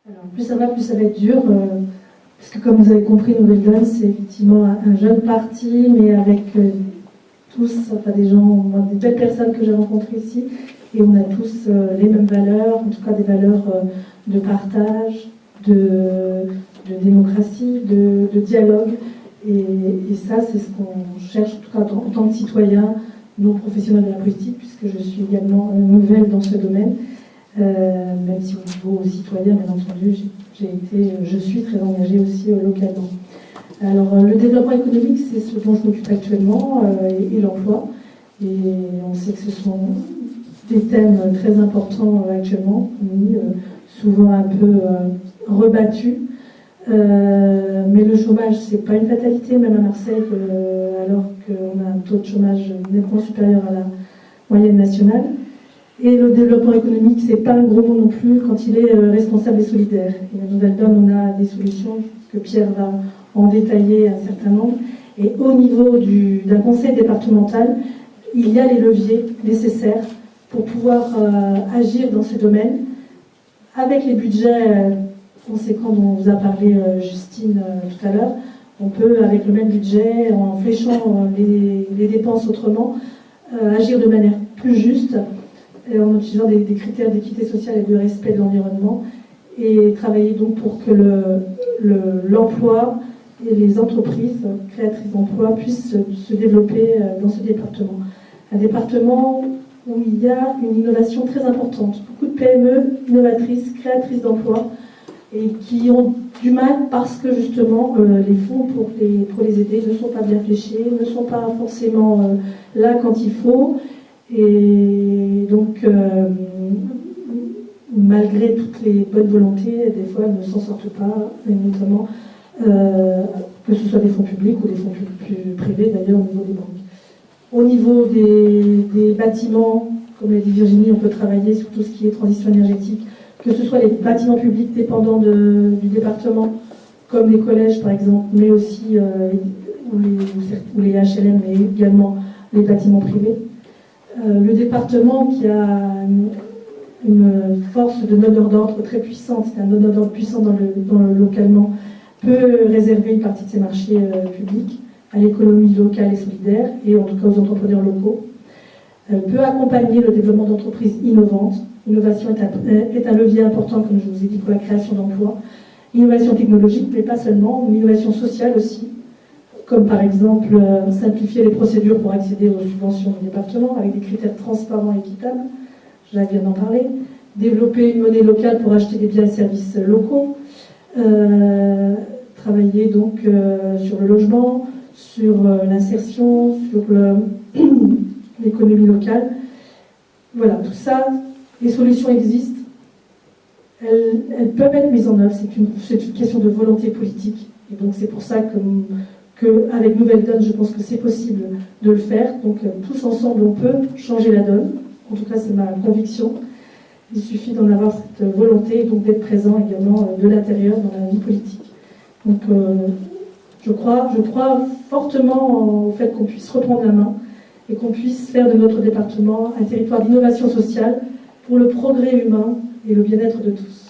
Alors, plus ça va, plus ça va être dur, parce que comme vous avez compris, Nouvelle Donne, c'est effectivement un jeune parti, mais avec tous, enfin des gens, moi, des belles personnes que j'ai rencontrées ici, et on a tous les mêmes valeurs, en tout cas des valeurs de partage, de démocratie, de dialogue, et ça, c'est ce qu'on cherche, en tout cas en tant que citoyen, non professionnel de la politique, puisque je suis également nouvelle dans ce domaine. Même si au niveau citoyen, bien entendu, je suis très engagée aussi localement. Alors, le développement économique, c'est ce dont je m'occupe actuellement, et l'emploi. Et on sait que ce sont des thèmes très importants actuellement, souvent un peu rebattus. Mais le chômage, c'est pas une fatalité, même à Marseille, alors qu'on a un taux de chômage nettement supérieur à la moyenne nationale. Et le développement économique, c'est pas un gros mot non plus quand il est responsable et solidaire. Et à Nouvelle Donne, on a des solutions, que Pierre va en détailler un certain nombre. Et au niveau d'un conseil départemental, il y a les leviers nécessaires pour pouvoir agir dans ce domaine, avec les budgets conséquents dont vous a parlé Justine tout à l'heure. On peut, avec le même budget, en fléchant les dépenses autrement, agir de manière plus juste, en utilisant des critères d'équité sociale et de respect de l'environnement, et travailler donc pour que l'emploi et les entreprises créatrices d'emplois puissent se développer dans ce département. Un département où il y a une innovation très importante. Beaucoup de PME innovatrices, créatrices d'emplois, et qui ont du mal parce que justement les fonds pour les aider ne sont pas bien fléchés, ne sont pas forcément là quand il faut. Et donc, malgré toutes les bonnes volontés, des fois, elles ne s'en sortent pas, et notamment que ce soit des fonds publics ou des fonds privés, d'ailleurs, au niveau des banques. Au niveau des bâtiments, comme l'a dit Virginie, on peut travailler sur tout ce qui est transition énergétique, que ce soit les bâtiments publics dépendants du département, comme les collèges, par exemple, mais aussi ou les HLM, mais également les bâtiments privés. Le département, qui a une force de donneur d'ordre très puissante, c'est un donneur d'ordre puissant localement, peut réserver une partie de ses marchés publics à l'économie locale et solidaire, et en tout cas aux entrepreneurs locaux. Peut accompagner le développement d'entreprises innovantes. L'innovation est un levier important, comme je vous ai dit, pour la création d'emplois. Innovation technologique, mais pas seulement, une innovation sociale aussi, comme par exemple simplifier les procédures pour accéder aux subventions du département avec des critères transparents et équitables, Jacques vient d'en parler, développer une monnaie locale pour acheter des biens et services locaux, travailler donc sur le logement, sur l'insertion, sur l'économie locale. Voilà, tout ça, les solutions existent, elles peuvent être mises en œuvre, c'est une question de volonté politique, et donc c'est pour ça qu'avec Nouvelle Donne, je pense que c'est possible de le faire. Donc tous ensemble, on peut changer la donne. En tout cas, c'est ma conviction. Il suffit d'en avoir cette volonté et donc d'être présent également de l'intérieur dans la vie politique. Donc je crois fortement au fait qu'on puisse reprendre la main et qu'on puisse faire de notre département un territoire d'innovation sociale pour le progrès humain et le bien-être de tous.